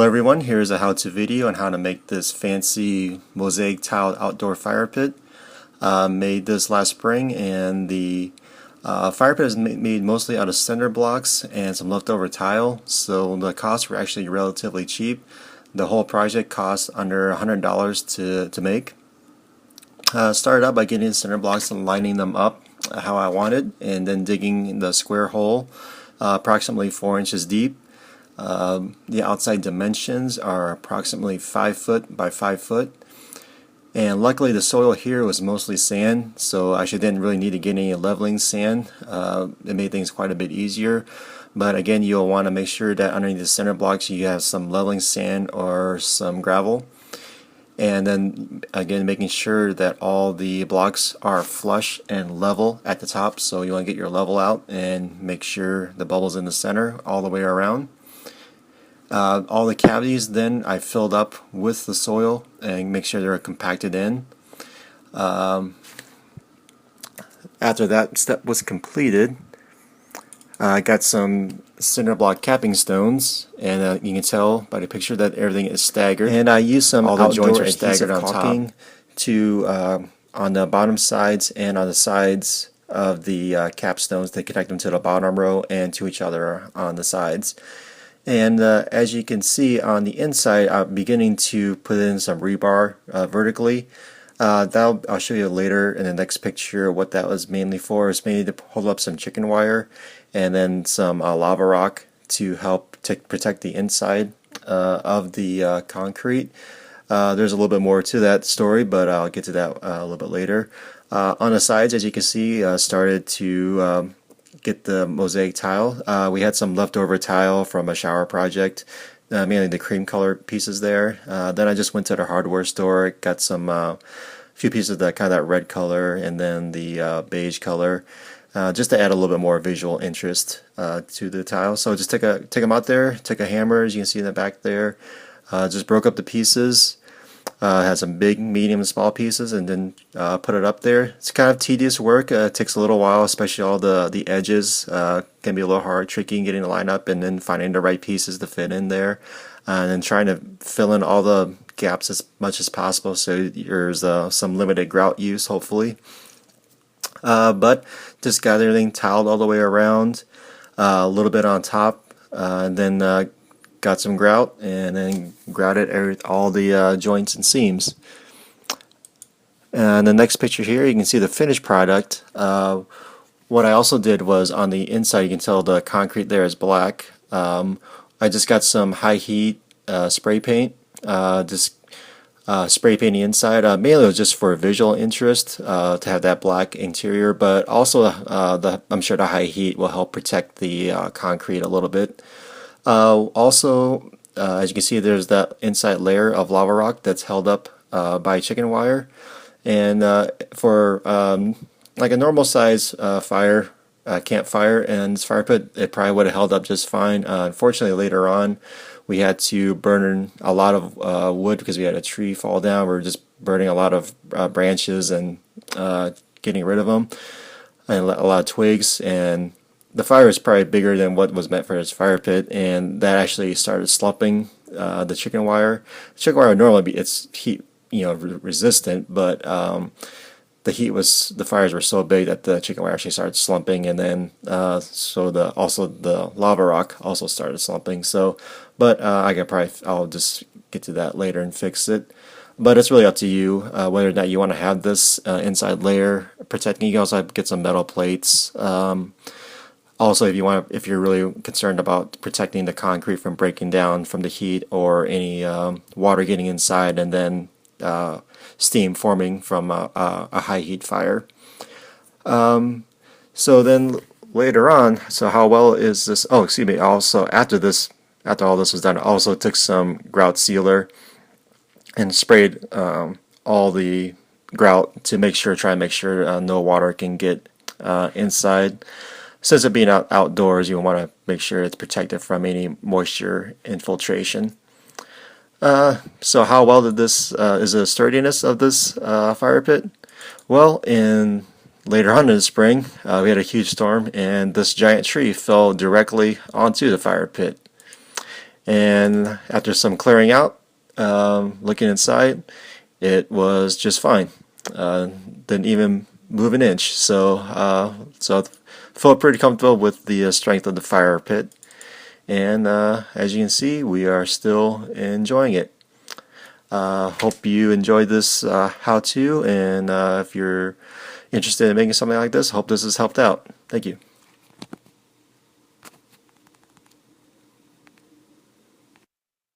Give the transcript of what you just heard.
Hello everyone, here's a how-to video on how to make this fancy mosaic tile outdoor fire pit. Made this last spring, and the fire pit is made mostly out of cinder blocks and some leftover tile, so the costs were actually relatively cheap. The whole project cost under $100 to make. Started out by getting cinder blocks and lining them up how I wanted, and then digging the square hole approximately 4 inches deep. The outside dimensions are approximately 5 foot by 5 foot, and luckily the soil here was mostly sand, so I actually didn't really need to get any leveling sand. It made things quite a bit easier, but again, you'll want to make sure that underneath the cinder blocks you have some leveling sand or some gravel, and then again making sure that all the blocks are flush and level at the top. So you want to get your level out and make sure the bubble's in the center all the way around. All the cavities then I filled up with the soil and make sure they're compacted in. After that step was completed, I got some cinder block capping stones, and you can tell by the picture that everything is staggered. And I used some all the joints are staggered on top to on the bottom sides and on the sides of the capstones to connect them to the bottom row and to each other on the sides. And as you can see on the inside, I'm beginning to put in some rebar vertically. I'll show you later in the next picture what that was mainly for. It's mainly to hold up some chicken wire and then some lava rock to help protect the inside of the concrete. There's a little bit more to that story, but I'll get to that a little bit later. On the sides, as you can see, started to get the mosaic tile. We had some leftover tile from a shower project, mainly the cream color pieces there. Then I just went to the hardware store, got some few pieces of that kind of that red color and then the beige color, just to add a little bit more visual interest to the tile. So just take them out there, took a hammer, as you can see in the back there, just broke up the pieces. Had some big, medium, and small pieces, and then put it up there. It's kind of tedious work. It takes a little while, especially all the edges can be a little hard, tricky in getting to line up, and then finding the right pieces to fit in there, and then trying to fill in all the gaps as much as possible so there's some limited grout use, hopefully. But just got everything tiled all the way around, a little bit on top, and then got some grout, and then grouted all the joints and seams. And the next picture here, you can see the finished product. What I also did was on the inside, you can tell the concrete there is black. I just got some high heat spray paint, just spray paint the inside. Mainly it was just for visual interest to have that black interior, but also I'm sure the high heat will help protect the concrete a little bit. Also, as you can see, there's that inside layer of lava rock that's held up by chicken wire, and for like a normal size campfire and this fire pit, it probably would have held up just fine. Unfortunately, later on we had to burn a lot of wood because we had a tree fall down. We were just burning a lot of branches and getting rid of them, and a lot of twigs, and the fire is probably bigger than what was meant for this fire pit, and that actually started slumping the chicken wire. The chicken wire would normally it's heat resistant, but the fires were so big that the chicken wire actually started slumping, and then so the lava rock also started slumping. So, but I'll just get to that later and fix it. But it's really up to you whether or not you want to have this inside layer protecting. You can also get some metal plates. Also, if you're really concerned about protecting the concrete from breaking down from the heat or any water getting inside and then steam forming from a high heat fire. So then later on, so how well is this? Oh, excuse me. Also, after all this was done, I also took some grout sealer and sprayed all the grout to try and make sure no water can get inside. Since it being outdoors, you want to make sure it's protected from any moisture infiltration. So how well did this is the sturdiness of this fire pit? Well, later on in the spring, we had a huge storm, and this giant tree fell directly onto the fire pit. And after some clearing out, looking inside, it was just fine. Didn't even move an inch. So I felt pretty comfortable with the strength of the fire pit. And as you can see, we are still enjoying it. Hope you enjoyed this how-to, and if you're interested in making something like this, hope this has helped out. Thank you.